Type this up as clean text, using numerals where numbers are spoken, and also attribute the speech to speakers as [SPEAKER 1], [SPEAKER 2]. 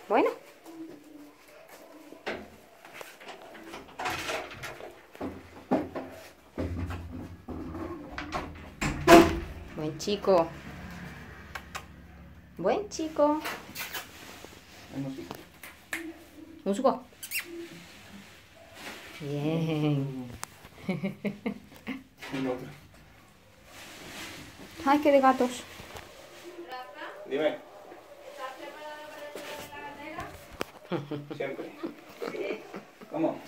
[SPEAKER 1] Bueno. Buen chico. Buen chico. Musgo. Bien. Ay, qué de gatos.
[SPEAKER 2] Dime. ¿Estás preparada para la negra? Siempre. ¿Cómo?